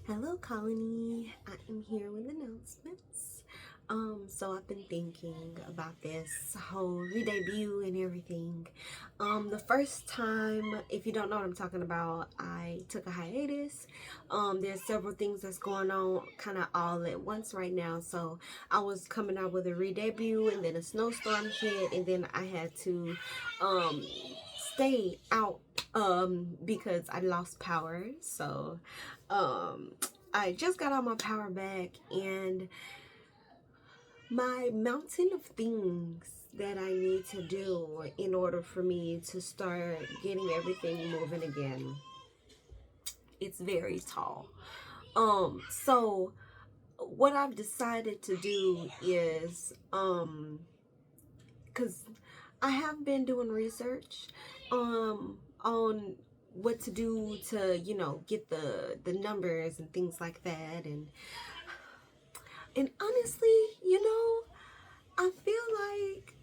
Hello, Colony. I am here with announcements. So I've been thinking about this whole re-debut and everything. The first time, if you don't know what I'm talking about, I took a hiatus. There's several things that's going on kind of all at once right now. So I was coming out with a re-debut, and then a snowstorm hit, and then I had to stay out because I lost power. So I just got all my power back, and my mountain of things that I need to do in order for me to start getting everything moving again, it's very tall. So what I've decided to do is because I have been doing research on what to do to, get the numbers and things like that. And honestly, I feel like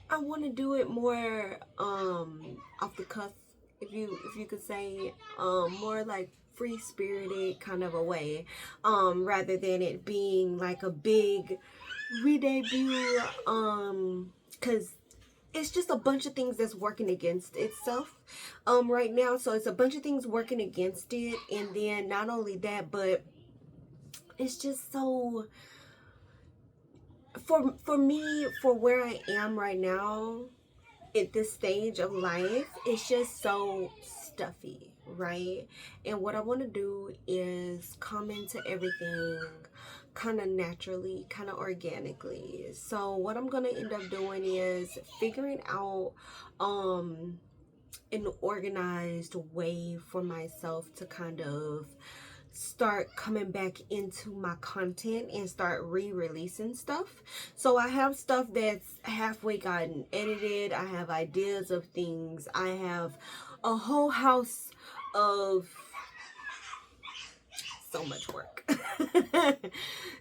I want to do it more off the cuff, if you could say, more like free spirited kind of a way, rather than it being like a big re-debut, because it's just a bunch of things that's working against itself right now. So it's a bunch of things working against it, and then not only that, but it's just so, for me, for where I am right now at this stage of life, it's just so stuffy, right? And what I want to do is come into everything kind of naturally, kind of organically. So what I'm gonna end up doing is figuring out an organized way for myself to kind of start coming back into my content and start re-releasing stuff. So I have stuff that's halfway gotten edited. I have ideas of things. I have a whole house of so much work.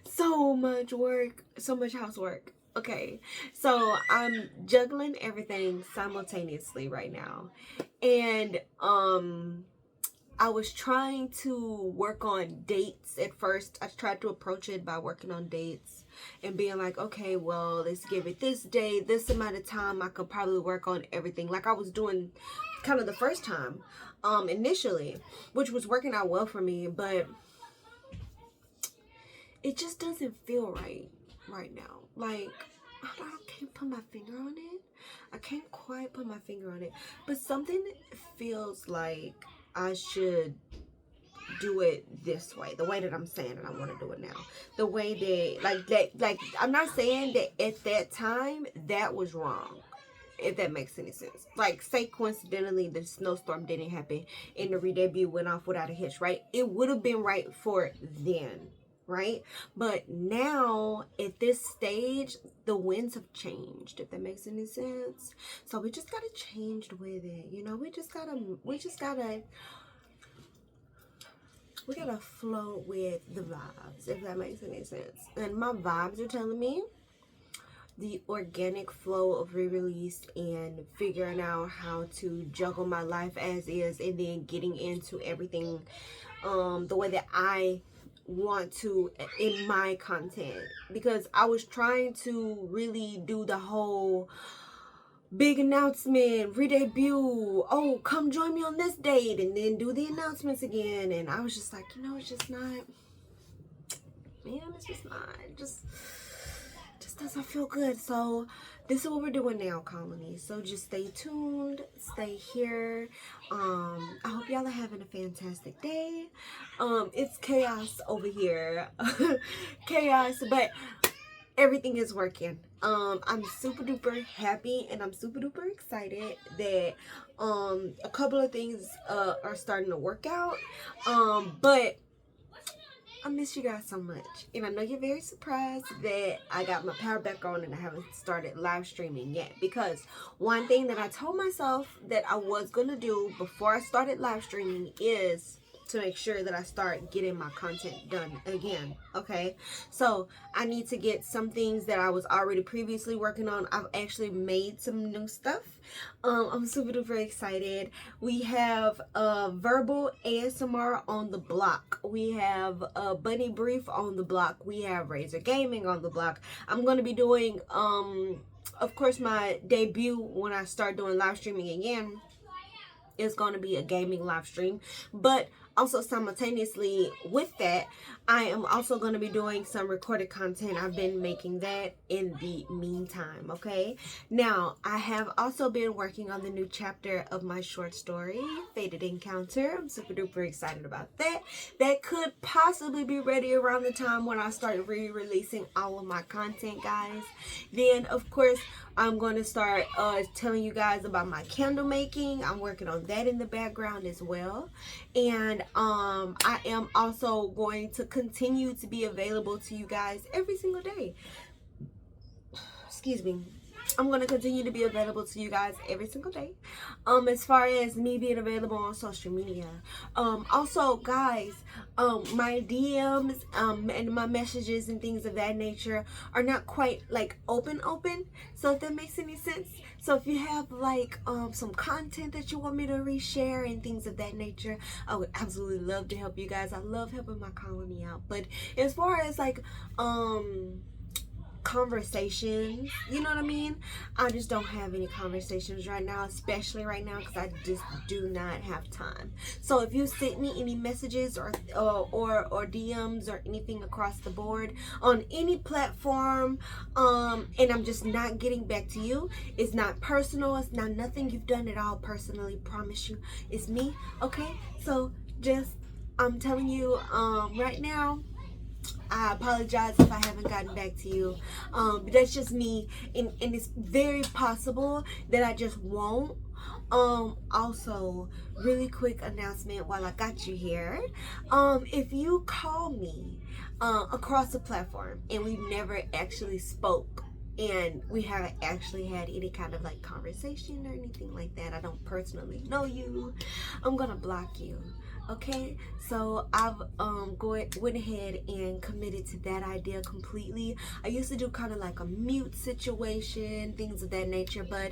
So much work, so much housework. Okay, so I'm juggling everything simultaneously right now. And I was trying to work on dates at first. I tried to approach it by working on dates and being like, okay, well, let's give it this day, this amount of time. I could probably work on everything like I was doing kind of the first time initially, which was working out well for me, but it just doesn't feel right now. Like, I can't put my finger on it. I can't quite put my finger on it, but something feels like I should do it this way, the way that I'm saying that I want to do it now, the way that like I'm not saying that at that time that was wrong, if that makes any sense. Like, say coincidentally the snowstorm didn't happen and the re-debut went off without a hitch, right? It would have been right for then, right? But now at this stage the winds have changed, if that makes any sense. So we just gotta change with it, we gotta flow with the vibes, if that makes any sense. And my vibes are telling me the organic flow of re-release and figuring out how to juggle my life as is, and then getting into everything the way that I want to in my content. Because I was trying to really do the whole big announcement, re-debut, oh, come join me on this date, and then do the announcements again. And I was just like, it's just not, man, it's just not, just doesn't feel good. So this is what we're doing now, Colony. So just stay tuned, stay here. I hope y'all are having a fantastic day. It's chaos over here. Chaos, but everything is working. I'm super duper happy and I'm super duper excited that a couple of things are starting to work out. But I miss you guys so much, and I know you're very surprised that I got my power back on and I haven't started live streaming yet. Because one thing that I told myself that I was gonna do before I started live streaming is to make sure that I start getting my content done again. Okay, so I need to get some things that I was already previously working on. I've actually made some new stuff. I'm super duper excited. We have Verbal ASMR on the block. We have Bunny Brief on the block. We have Razor Gaming on the block. I'm going to be doing of course, my debut when I start doing live streaming again is going to be a gaming live stream, but also simultaneously with that, I am also going to be doing some recorded content. I've been making that in the meantime. Okay, now I have also been working on the new chapter of my short story, Fated Encounter. I'm super duper excited about that. That could possibly be ready around the time when I start re-releasing all of my content, guys. Then of course I'm going to start telling you guys about my candle making. I'm working on that in the background as well. And I am also going to continue to be available to you guys every single day. Excuse me. I'm going to continue to be available to you guys every single day. As far as me being available on social media. Also, guys, my DMs and my messages and things of that nature are not quite like open. So if that makes any sense. So if you have like some content that you want me to reshare and things of that nature, I would absolutely love to help you guys. I love helping my colony out. But as far as like conversations, you know what I mean, I just don't have any conversations right now, especially right now, because I just do not have time. So if you sent me any messages or DMs or anything across the board on any platform, and I'm just not getting back to you, it's not personal, it's not nothing you've done at all personally, promise you, it's me. Okay, so just I'm telling you right now, I apologize if I haven't gotten back to you. But that's just me, and it's very possible that I just won't. Also, really quick announcement while I got you here. If you call me across the platform and we've never actually spoke, and we haven't actually had any kind of like conversation or anything like that, I don't personally know you, I'm gonna block you. Okay, so I've went ahead and committed to that idea completely. I used to do kind of like a mute situation, things of that nature, but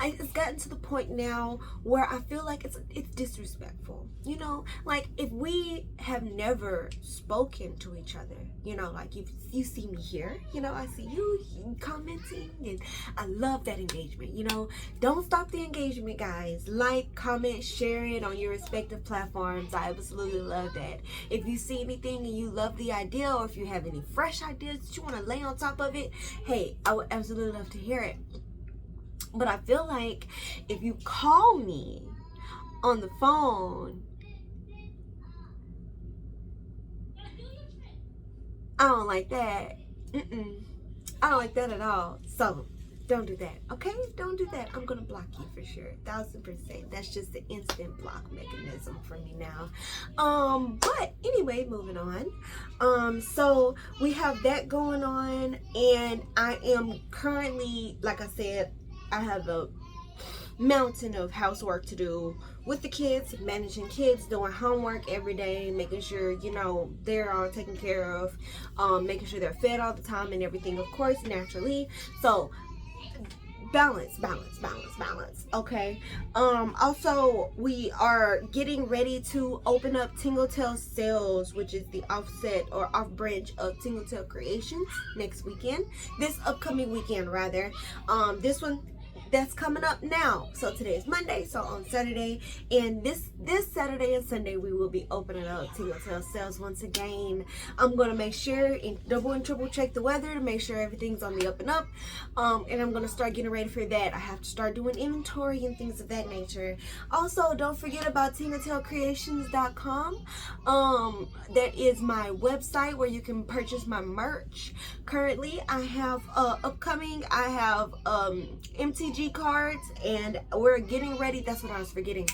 it's gotten to the point now where I feel like it's disrespectful. You know, like if we have never spoken to each other, you know, like if you see me here, you know, I see you commenting, and I love that engagement. You know, don't stop the engagement, guys. Like, comment, share it on your respective platforms. I absolutely love that. If you see anything and you love the idea, or if you have any fresh ideas that you want to lay on top of it, hey, I would absolutely love to hear it. But I feel like if you call me on the phone, I don't like that. I don't like that at all. So don't do that, okay? Don't do that. I'm gonna block you for sure, 1000%. That's just the instant block mechanism for me now. But anyway, moving on. So we have that going on, and I am currently, like I said, I have a mountain of housework to do with the kids, managing kids, doing homework every day, making sure, you know, they're all taken care of, making sure they're fed all the time and everything, of course, naturally. So balance, okay? Also, we are getting ready to open up Tingletail Sales, which is the offset or off branch of Tingletail Creations, next weekend, this upcoming weekend rather. This one that's coming up now. So today is Monday, so on Saturday and this Saturday and Sunday we will be opening up Tingletail Sales once again. I'm gonna make sure and double and triple check the weather to make sure everything's on the up and up, and I'm gonna start getting ready for that. I have to start doing inventory and things of that nature. Also, don't forget about tingletailcreations.com. That is my website where you can purchase my merch. Currently I have upcoming, I have MTG cards, and we're getting ready. That's what I was forgetting.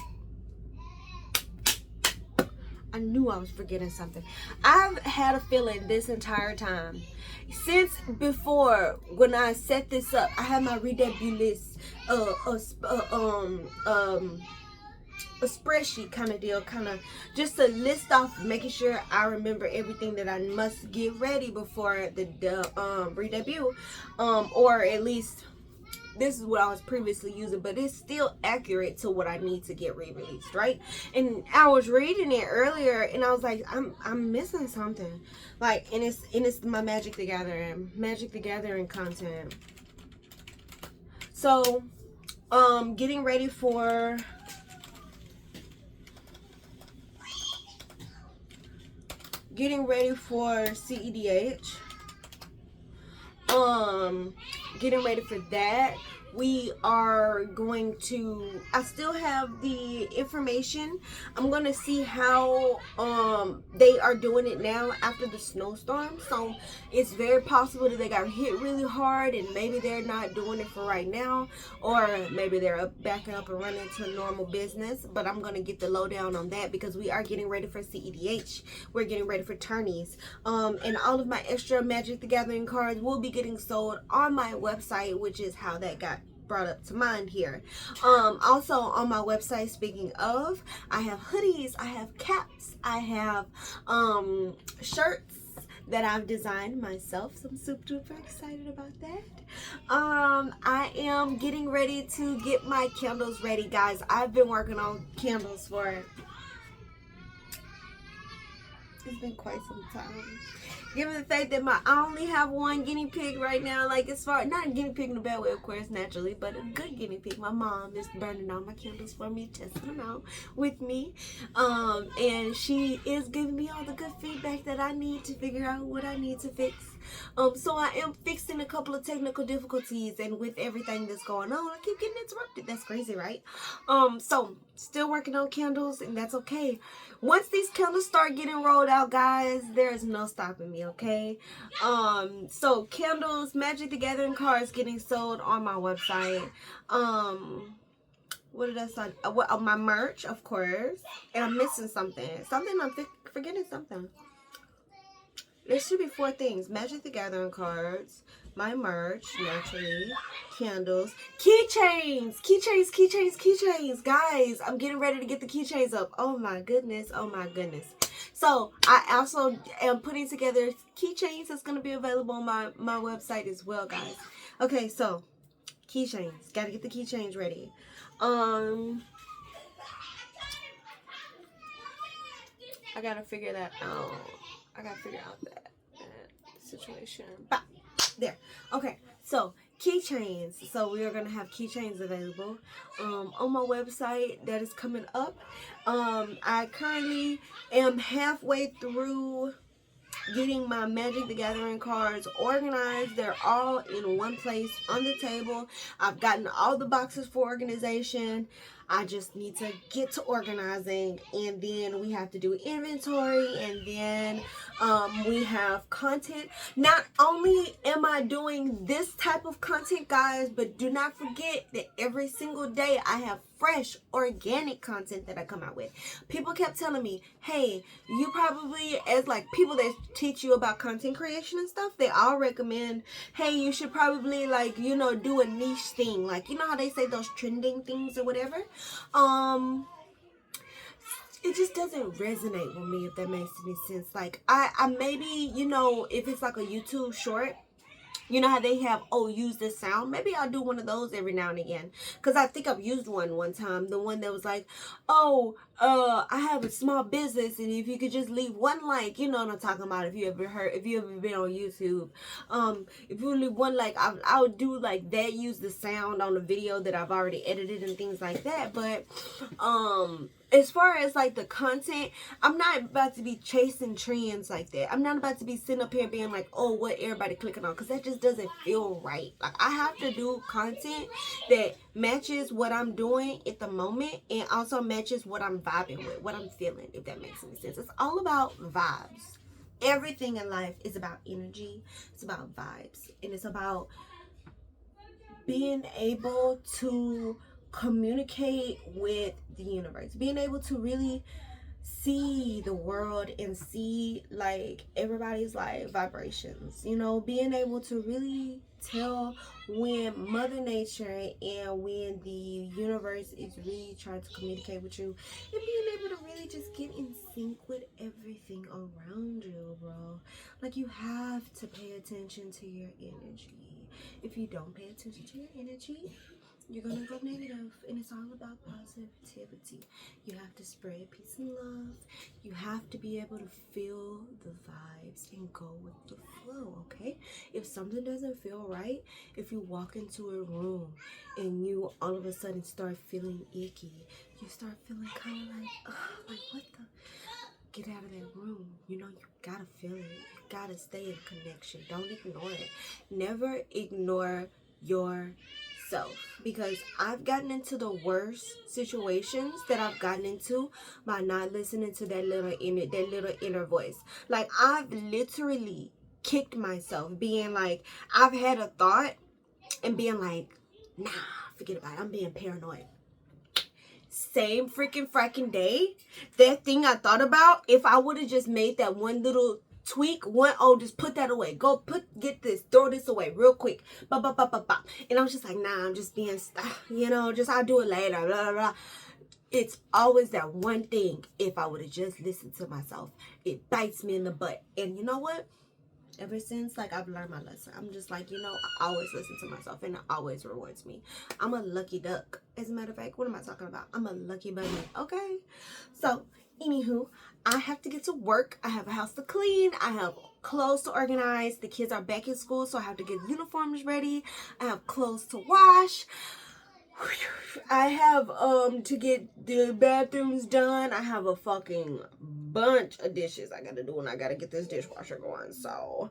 I knew I was forgetting something. I've had a feeling this entire time, since before when I set this up, I had my redebut list a spreadsheet kind of deal, kind of just to list off, making sure I remember everything that I must get ready before the re-debut, or at least this is what I was previously using, but it's still accurate to what I need to get re-released, right? And I was reading it earlier, and I was like, I'm missing something, like, and it's my Magic the Gathering content. So, getting ready for CEDH. Getting ready for that. We are going to, I still have the information. I'm going to see how they are doing it now after the snowstorm. So it's very possible that they got hit really hard and maybe they're not doing it for right now, or maybe they're backing up and running to normal business. But I'm going to get the lowdown on that because we are getting ready for CEDH. We're getting ready for tourneys. And all of my extra Magic the Gathering cards will be getting sold on my website, which is how that got brought up to mind here. Also on my website, speaking of, I have hoodies, I have caps, I have shirts that I've designed myself, so I'm super duper excited about that. I am getting ready to get my candles ready, guys. I've been working on candles for, it's been quite some time. Given the fact that I only have one guinea pig right now, like, as far, not a guinea pig in a bad way, of course, naturally, but a good guinea pig. My mom is burning all my candles for me, testing them out with me, and she is giving me all the good feedback that I need to figure out what I need to fix. So I am fixing a couple of technical difficulties, and with everything that's going on, I keep getting interrupted. That's crazy, right? So still working on candles, and that's okay. Once these candles start getting rolled out, guys, there's no stopping me, okay? So candles, Magic the Gathering cards getting sold on my website. What did I say? My merch, of course. And I'm missing something. I'm forgetting something. There should be 4 things. Magic the Gathering cards, my merch, naturally, candles, keychains. Guys, I'm getting ready to get the keychains up. Oh my goodness. So I also am putting together keychains that's going to be available on my website as well, guys. Okay, so keychains. Got to get the keychains ready. I got to figure that out. I gotta figure out that situation. Bah, there. Okay, so keychains. So we are gonna have keychains available on my website. That is coming up. I currently am halfway through getting my Magic the Gathering cards organized. They're all in one place on the table. I've gotten all the boxes for organization. I just need to get to organizing, and then we have to do inventory, and then we have content. Not only am I doing this type of content, guys, but do not forget that every single day I have fresh organic content that I come out with. People kept telling me, hey, you probably, as like people that teach you about content creation and stuff, they all recommend, hey, you should probably, like, you know, do a niche thing, like, you know how they say those trending things or whatever. It just doesn't resonate with me, if that makes any sense. Like, I maybe, you know, if it's like a YouTube short, you know how they have, oh, use this sound? Maybe I'll do one of those every now and again. Because I think I've used one time. The one that was like, oh, I have a small business, and if you could just leave one like, you know what I'm talking about, if you ever been on YouTube. If you leave one like, I would do like that, use the sound on the video that I've already edited and things like that. But, as far as like the content, I'm not about to be chasing trends like that. I'm not about to be sitting up here being like, oh, what everybody clicking on, because that just doesn't feel right. Like, I have to do content that matches what I'm doing at the moment, and also matches what I'm vibing with, what I'm feeling, if that makes any sense. It's all about vibes. Everything in life is about energy. It's about vibes, and it's about being able to communicate with the universe, being able to really see the world and see like everybody's like vibrations, you know, being able to really tell when Mother Nature and when the universe is really trying to communicate with you, and being able to really just get in sync with everything around you, bro. Like, you have to pay attention to your energy. If you don't pay attention to your energy, you're gonna go negative, and it's all about positivity. You have to spread peace and love. You have to be able to feel the vibes and go with the flow, okay? If something doesn't feel right, if you walk into a room and you all of a sudden start feeling icky, you start feeling kind of like, like what the? Get out of that room. You know, you gotta feel it. You gotta stay in connection. Don't ignore it. Never ignore yourself, because I've gotten into the worst situations that I've gotten into by not listening to that little inner voice. Like, I've literally kicked myself, being like, I've had a thought and being like, nah, forget about it. I'm being paranoid. Same freaking day, that thing I thought about, if I would have just made that one little tweak, just put that away, get this, throw this away real quick, and I was just like, nah, I'm just being, you know, just I'll do it later, blah blah blah. It's always that one thing. If I would have just listened to myself, it bites me in the butt. And you know what? Ever since, like, I've learned my lesson, I'm just like, you know, I always listen to myself, and it always rewards me. I'm a lucky duck. As a matter of fact, what am I talking about? I'm a lucky bunny, okay? So, anywho, I have to get to work. I have a house to clean. I have clothes to organize. The kids are back in school, so I have to get uniforms ready. I have clothes to wash. I have to get the bathrooms done. I have a fucking bunch of dishes I gotta do, and I gotta get this dishwasher going. So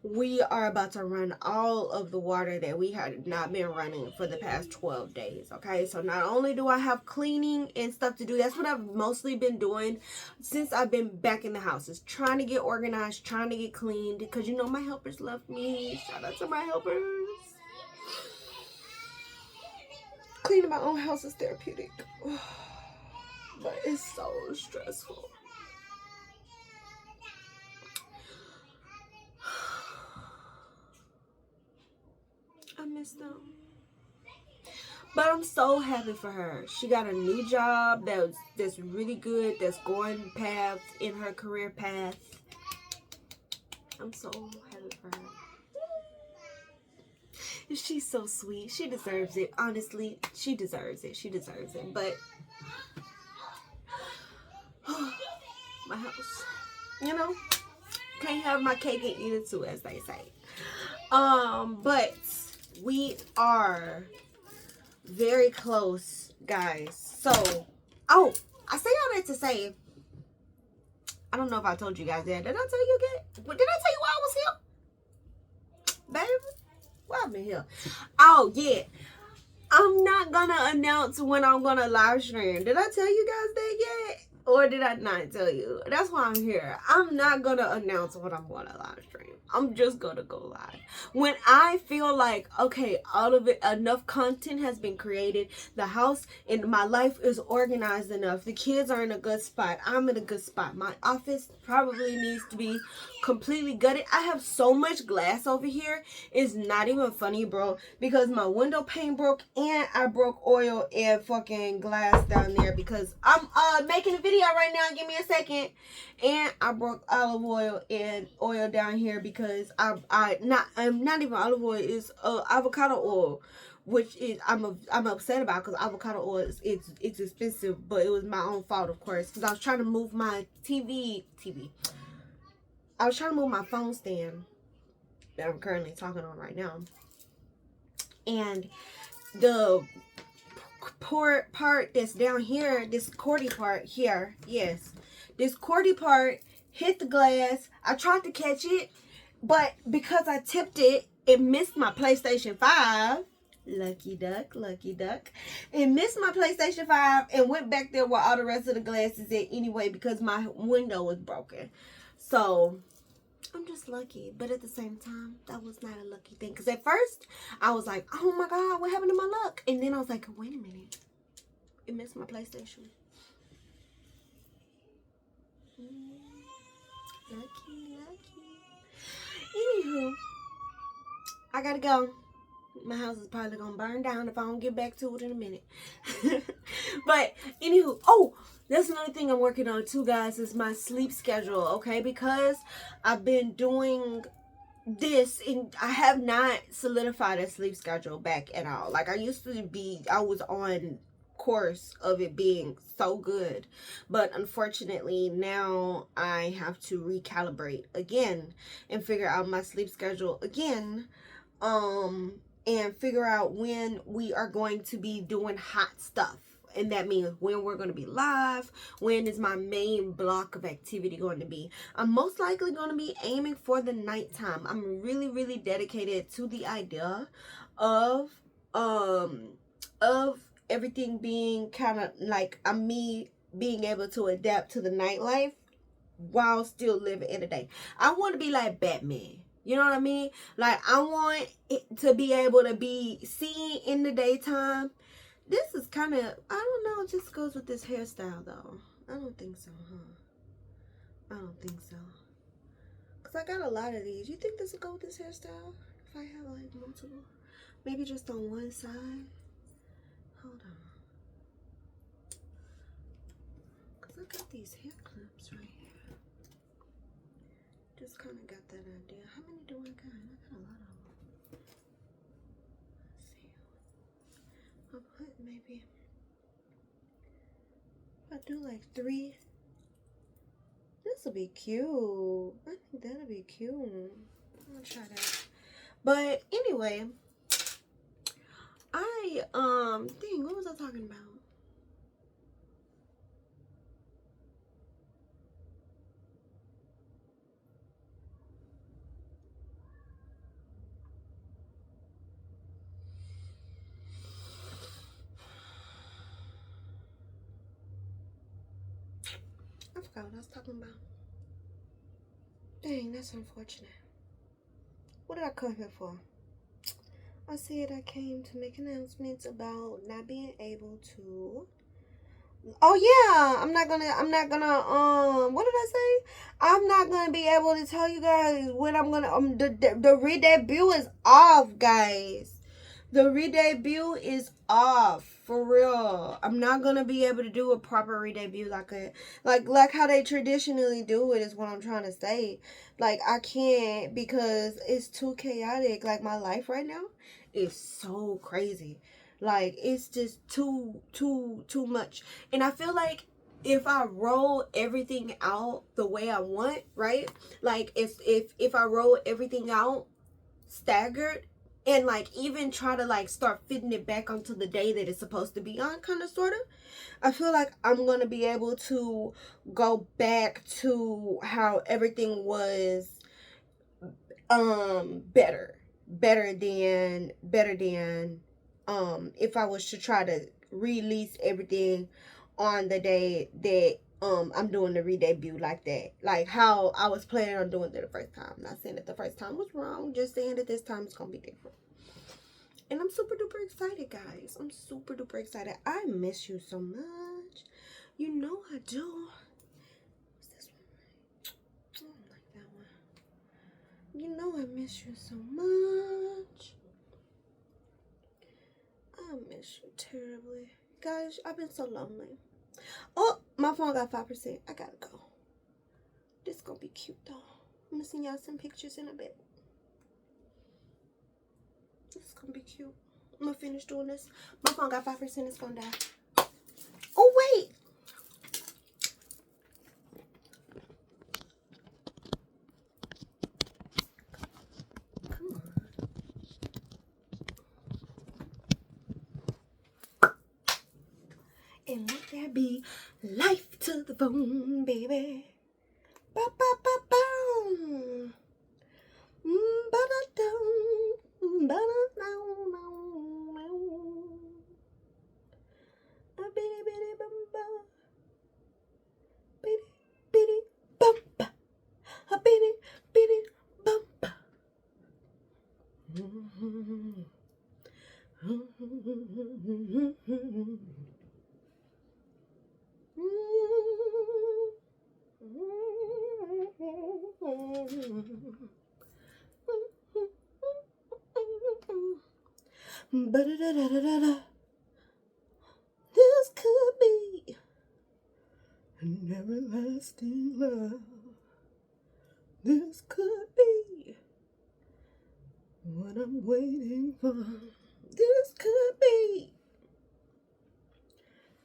we are about to run all of the water that we had not been running for the past 12 days. Okay, so not only do I have cleaning and stuff to do, that's what I've mostly been doing since I've been back in the house, is trying to get organized, trying to get cleaned, because you know my helpers love me. Shout out to my helpers. Cleaning my own house is therapeutic, but it's so stressful. I miss them. But I'm so happy for her. She got a new job that's really good, that's going path in her career path. I'm so happy for her. She's so sweet. She deserves it. Honestly, she deserves it. She deserves it. But my house, you know, can't have my cake and eat it too, as they say. But we are very close, guys. So, I say all that to say, I don't know if I told you guys that. Did I tell you that? Did I tell you why I was here? Baby, why I've been here? Oh, yeah. I'm not gonna announce when I'm gonna live stream. Did I tell you guys that yet? Or did I not tell you? That's why I'm here. I'm not gonna announce when I'm gonna live stream. I'm just gonna go live when I feel like, okay, all of it, enough content has been created, the house and my life is organized enough, the kids are in a good spot, I'm in a good spot, my office probably needs to be completely gutted. I have so much glass over here, it's not even funny, bro, because my window pane broke, and I broke oil and fucking glass down there, because I'm making a video right now. Give me a second. And I broke olive oil and oil down here, because I'm not even olive oil, is avocado oil, which is I'm upset about, because avocado oil is it's expensive, but it was my own fault, of course, because I was trying to move my I was trying to move my phone stand that I'm currently talking on right now, and the part that's down here, this cordy part here, yes, this cordy part hit the glass. I tried to catch it, but because I tipped it, it missed my PlayStation 5. Lucky duck, lucky duck. It missed my PlayStation 5 and went back there where all the rest of the glass is at anyway, because my window was broken. So I'm just lucky, but at the same time, that was not a lucky thing. Because at first, I was like, oh my God, what happened to my luck? And then I was like, wait a minute. It missed my PlayStation. Lucky. Anywho, I gotta go. My house is probably gonna burn down if I don't get back to it in a minute. But anywho, oh, that's another thing I'm working on too, guys, is my sleep schedule. Okay, because I've been doing this and I have not solidified a sleep schedule back at all. Like I was on course of it being so good, but unfortunately now I have to recalibrate again and figure out my sleep schedule again, and figure out when we are going to be doing hot stuff. And that means when we're going to be live, when is my main block of activity going to be. I'm most likely going to be aiming for the nighttime. I'm really, really dedicated to the idea of everything being kind of like me being able to adapt to the nightlife while still living in the day. I want to be like Batman. You know what I mean? Like, I want it to be able to be seen in the daytime. This is kind of, I don't know, it just goes with this hairstyle, though. I don't think so, huh? I don't think so. Because I got a lot of these. You think this will go with this hairstyle? If I have, like, multiple? Maybe just on one side? Hold on. Because I got these hair clips right here. Just kind of got that idea. How many do I got? I got a lot of them. Let's see. I'll put maybe, if I do like 3, this will be cute. I think that'll be cute. I'm gonna try that. But anyway, dang, what was I talking about? I forgot what I was talking about. Dang, that's unfortunate. What did I come here for? I said I came to make announcements about not being able to. Oh yeah, I'm not gonna what did I say? I'm not gonna be able to tell you guys when I'm gonna the re-debut is off, guys. The re-debut is off for real. I'm not gonna be able to do a proper re-debut like how they traditionally do it is what I'm trying to say. Like I can't because it's too chaotic. Like my life right now is so crazy. Like it's just too much. And I feel like if I roll everything out the way I want, right? Like if I roll everything out staggered and like even try to like start fitting it back onto the day that it's supposed to be on, kind of sort of, I feel like I'm gonna be able to go back to how everything was better than if I was to try to release everything on the day that I'm doing the re-debut like that. Like how I was planning on doing it the first time. I'm not saying that the first time was wrong, just saying that this time it's gonna be different. And I'm super duper excited, guys. I'm super duper excited. I miss you so much. You know I do. What's this one? I don't like that one. You know I miss you so much. I miss you terribly. Guys, I've been so lonely. Oh, my phone got 5%. I gotta go. This gonna be cute though. I'm gonna send y'all some pictures in a bit. This is gonna be cute. I'm gonna finish doing this. My phone got 5%. It's gonna die. Oh, wait. Come on. And let there be life to the phone, baby. Ba ba ba boom. Ba da dum. Ba da dum. A bitty bitty bum ba. Bitty bitty bum ba. A bitty bitty bum ba. This could be an everlasting love. This could be what I'm waiting for. This could be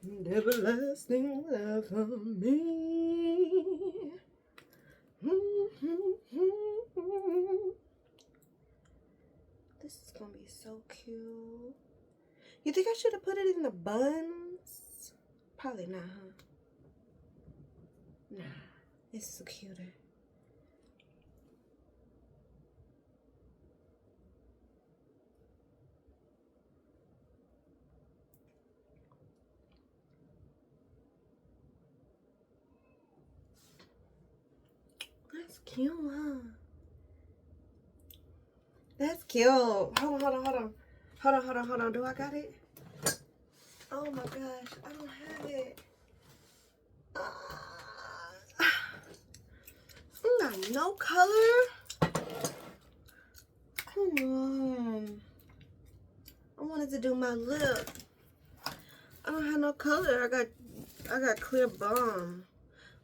an everlasting love for me. This is gonna be so cute. You think I should have put it in the buns? Probably not, huh? Nah, this is cuter. That's cute, huh? That's cute. Hold on. Do I got it? Oh my gosh, I don't have it. I got no color. Come on. I wanted to do my lip. I don't have no color. I got clear balm.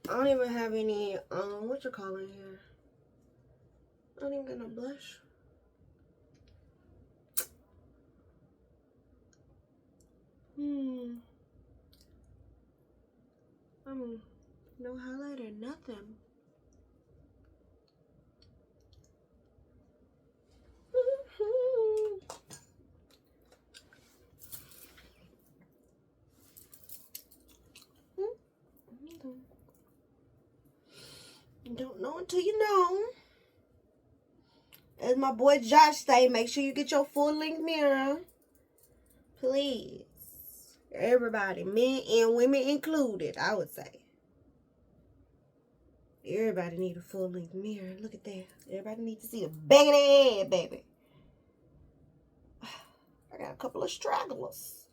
I don't even have any what you call in here. I don't even got no blush. No highlighter, nothing. Don't know until you know. As my boy Josh say, make sure you get your full-length mirror. Please. Everybody, men and women included, I would say. Everybody need a full-length mirror. Look at that. Everybody needs to see the back of their head, baby. I got a couple of stragglers.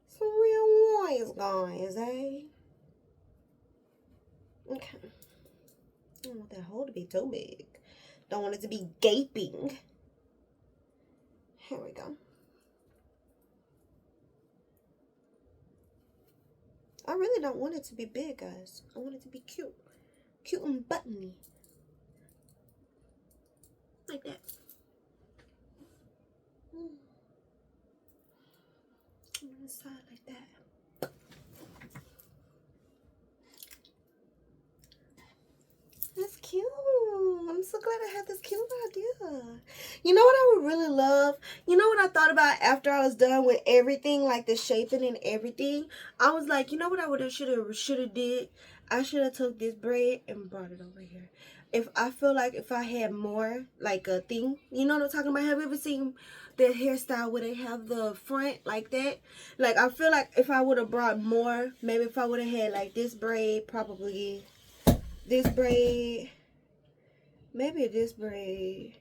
Some real warriors guys, eh? Okay. I don't want that hole to be too big. Don't want it to be gaping. Here we go. I really don't want it to be big, guys. I want it to be cute. Cute and buttony. Like that. On the side like that. That's cute. I'm so glad I had this cute idea. You know what I would really love? You know what I thought about after I was done with everything, like the shaping and everything? I was like, you know what I should have did? I should have took this braid and brought it over here. If I feel like if I had more, like a thing, you know what I'm talking about? Have you ever seen that hairstyle where they have the front like that? Like, I feel like if I would have brought more, maybe if I would have had like this braid, probably this braid, maybe this braid,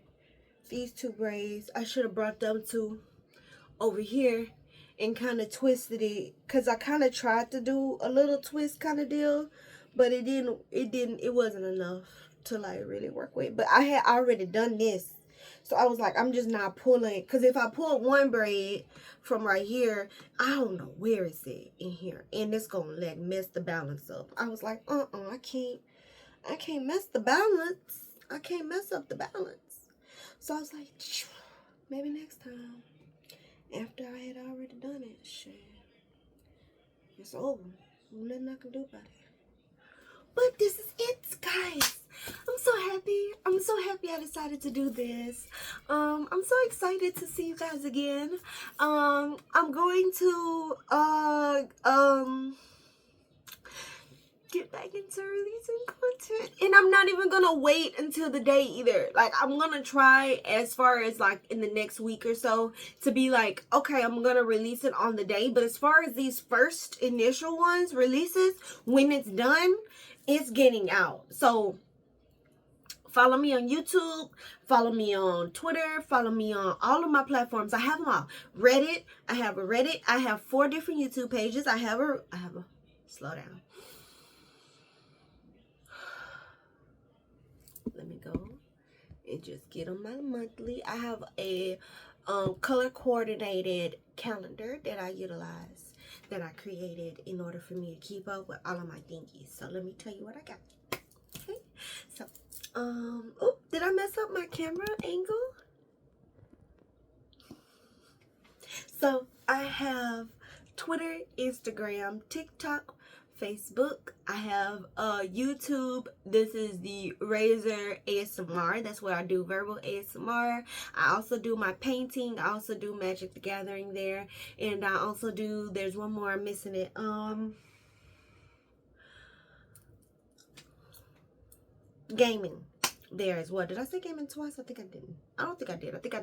these two braids, I should have brought them two over here and kind of twisted it, because I kind of tried to do a little twist kind of deal, but it wasn't enough to like really work with. But I had already done this, so I was like, I'm just not pulling, because if I pull one braid from right here, I don't know where it's at in here, and it's gonna like mess the balance up. I was like, I can't mess the balance. I can't mess up the balance. So I was like, maybe next time. After I had already done it, shit. It's over. Nothing I can do about it. But this is it, guys. I'm so happy. I'm so happy I decided to do this. I'm so excited to see you guys again. I'm going to get back into releasing content, and I'm not even gonna wait until the day either. Like, I'm gonna try as far as like in the next week or so to be like, okay, I'm gonna release it on the day. But as far as these first initial ones releases, when it's done, it's getting out. So follow me on YouTube, follow me on Twitter, follow me on all of my platforms. I have them all. Reddit, I have a Reddit. I have 4 different YouTube pages. I have a slow down. just get on my monthly. I have a color coordinated calendar that I utilize, that I created in order for me to keep up with all of my thingies. So let me tell you what I got. Okay, so oh, did I mess up my camera angle? So I have Twitter, Instagram, TikTok, Facebook. I have YouTube. This is the Razor ASMR. That's where I do verbal ASMR. I also do my painting. I also do Magic the Gathering there. And I also do, there's one more, I'm missing it. Gaming there as well. Did I say gaming twice? I think I didn't. I don't think I did. I think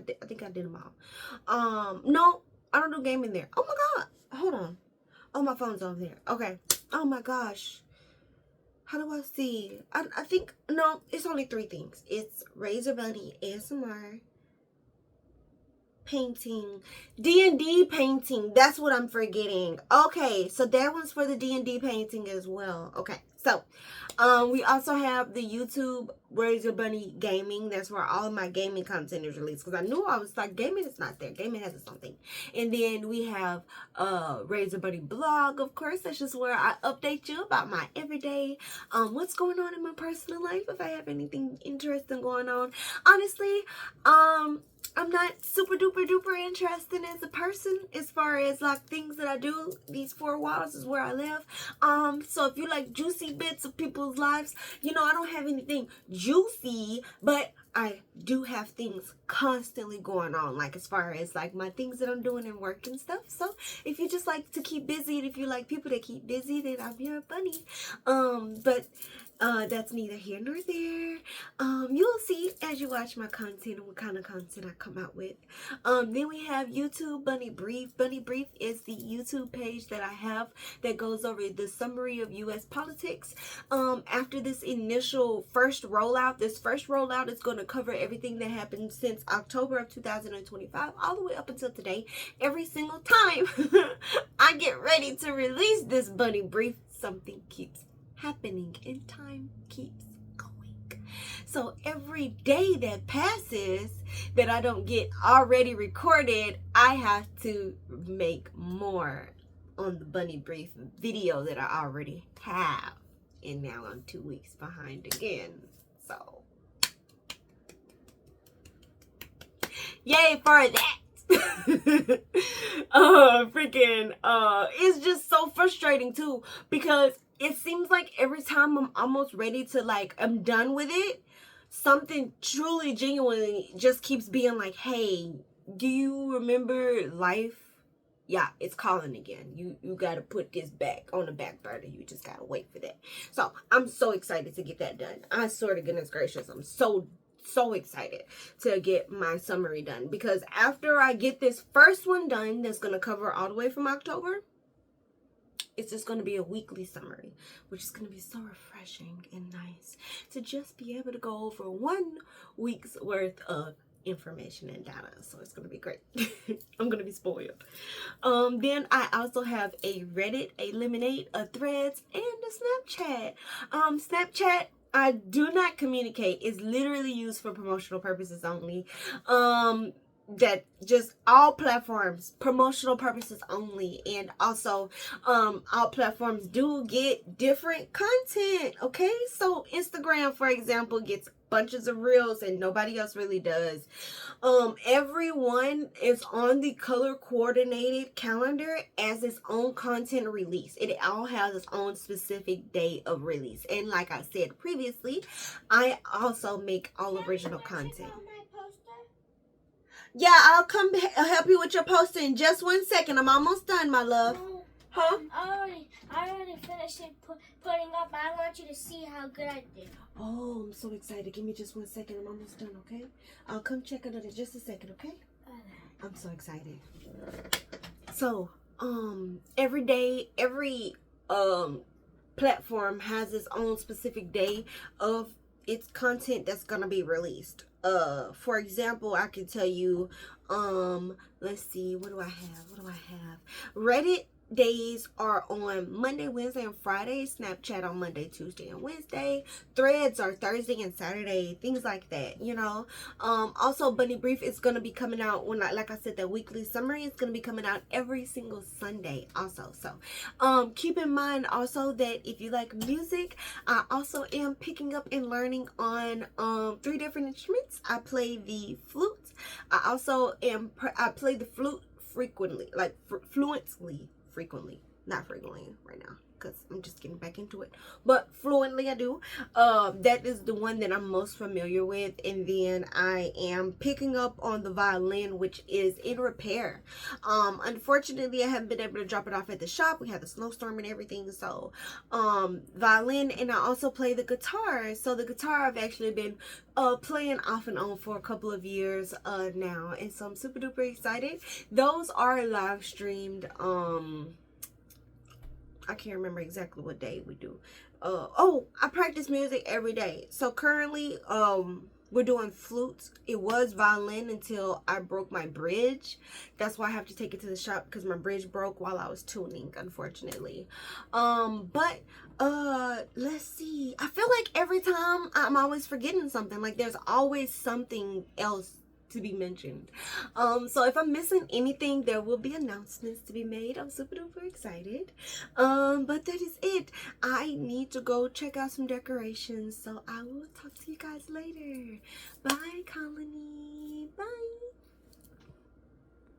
I did them all. No, I don't do gaming there. Oh my god. Hold on. Oh, my phone's over there. Okay. Oh my gosh. How do I see? I think, no, it's only 3 things. It's Razor Bunny ASMR, painting, D&D painting. That's what I'm forgetting. Okay, so that one's for the D&D painting as well. Okay, so we also have the YouTube Razor Bunny Gaming. That's where all of my gaming content is released, because I knew I was like, gaming is not there. Gaming has its own thing. And then we have Razor Bunny Blog, of course. That's just where I update you about my everyday, what's going on in my personal life, if I have anything interesting going on. Honestly, I'm not super duper duper interested as a person, as far as like things that I do. These 4 walls is where I live. So if you like juicy bits of people's lives, you know, I don't have anything juicy, but I do have things constantly going on, like as far as like my things that I'm doing in work and stuff. So if you just like to keep busy, and if you like people that keep busy, then I'm your bunny. But that's neither here nor there. You'll see as you watch my content and what kind of content I come out with. Then we have YouTube Bunny Brief. Bunny Brief is the YouTube page that I have that goes over the summary of U.S. politics. After this initial first rollout, this first rollout is going to cover everything that happened since October of 2025 all the way up until today. Every single time I get ready to release this Bunny Brief, something keeps happening and time keeps going. So every day that passes that I don't get already recorded, I have to make more on the Bunny Brief video that I already have. And now I'm 2 weeks behind again. So yay for that. It's just so frustrating too, because it seems like every time I'm almost ready to, like, I'm done with it, something truly genuinely just keeps being like, hey, do you remember life? Yeah, it's calling again. You got to put this back on the back burner. You just got to wait for that. So I'm so excited to get that done. I swear to goodness gracious, I'm so excited to get my summary done, because after I get this first one done, that's going to cover all the way from October, it's just going to be a weekly summary, which is going to be so refreshing and nice to just be able to go over 1 week's worth of information and data. So it's going to be great. I'm going to be spoiled. Then I also have a Reddit, a Lemonade, a Threads, and a Snapchat. Snapchat, I do not communicate. It's literally used for promotional purposes only. That just all platforms, promotional purposes only. And also all platforms do get different content. Okay, so Instagram, for example, gets bunches of reels and nobody else really does. Everyone is on the color coordinated calendar as its own content release. It all has its own specific day of release. And like I said previously, I also make all original content. Yeah, I'll come help you with your poster in just 1 second. I'm almost done, my love. Huh? I already finished it putting up. I want you to see how good I did. Oh, I'm so excited. Give me just 1 second. I'm almost done, okay? I'll come check it out in just a second, okay? I'm so excited. So, every day, every platform has its own specific day of its content that's gonna be released. For example, I can tell you, let's see, what do I have? Reddit days are on Monday, Wednesday, and Friday. Snapchat on Monday, Tuesday, and Wednesday. Threads are Thursday and Saturday. Things like that, you know. Also, Bunny Brief is gonna be coming out when, like I said, the weekly summary is gonna be coming out every single Sunday. Also, so keep in mind also that if you like music, I also am picking up and learning on 3 different instruments. I play the flute. I play the flute frequently, like frequently, not frequently right now because I'm just getting back into it, but fluently I do. That is the one that I'm most familiar with, and then I am picking up on the violin, which is in repair. Unfortunately, I haven't been able to drop it off at the shop. We had the snowstorm and everything, so violin, and I also play the guitar. So the guitar I've actually been playing off and on for a couple of years now, and so I'm super duper excited. Those are live streamed. I can't remember exactly what day we do. I practice music every day. So currently we're doing flutes. It was violin until I broke my bridge. That's why I have to take it to the shop, because my bridge broke while I was tuning, unfortunately. But let's see, I feel like every time I'm always forgetting something. Like there's always something else to be mentioned. So if I'm missing anything, there will be announcements to be made. I'm super duper excited. But that is it. I need to go check out some decorations, so I will talk to you guys later. Bye, Colony.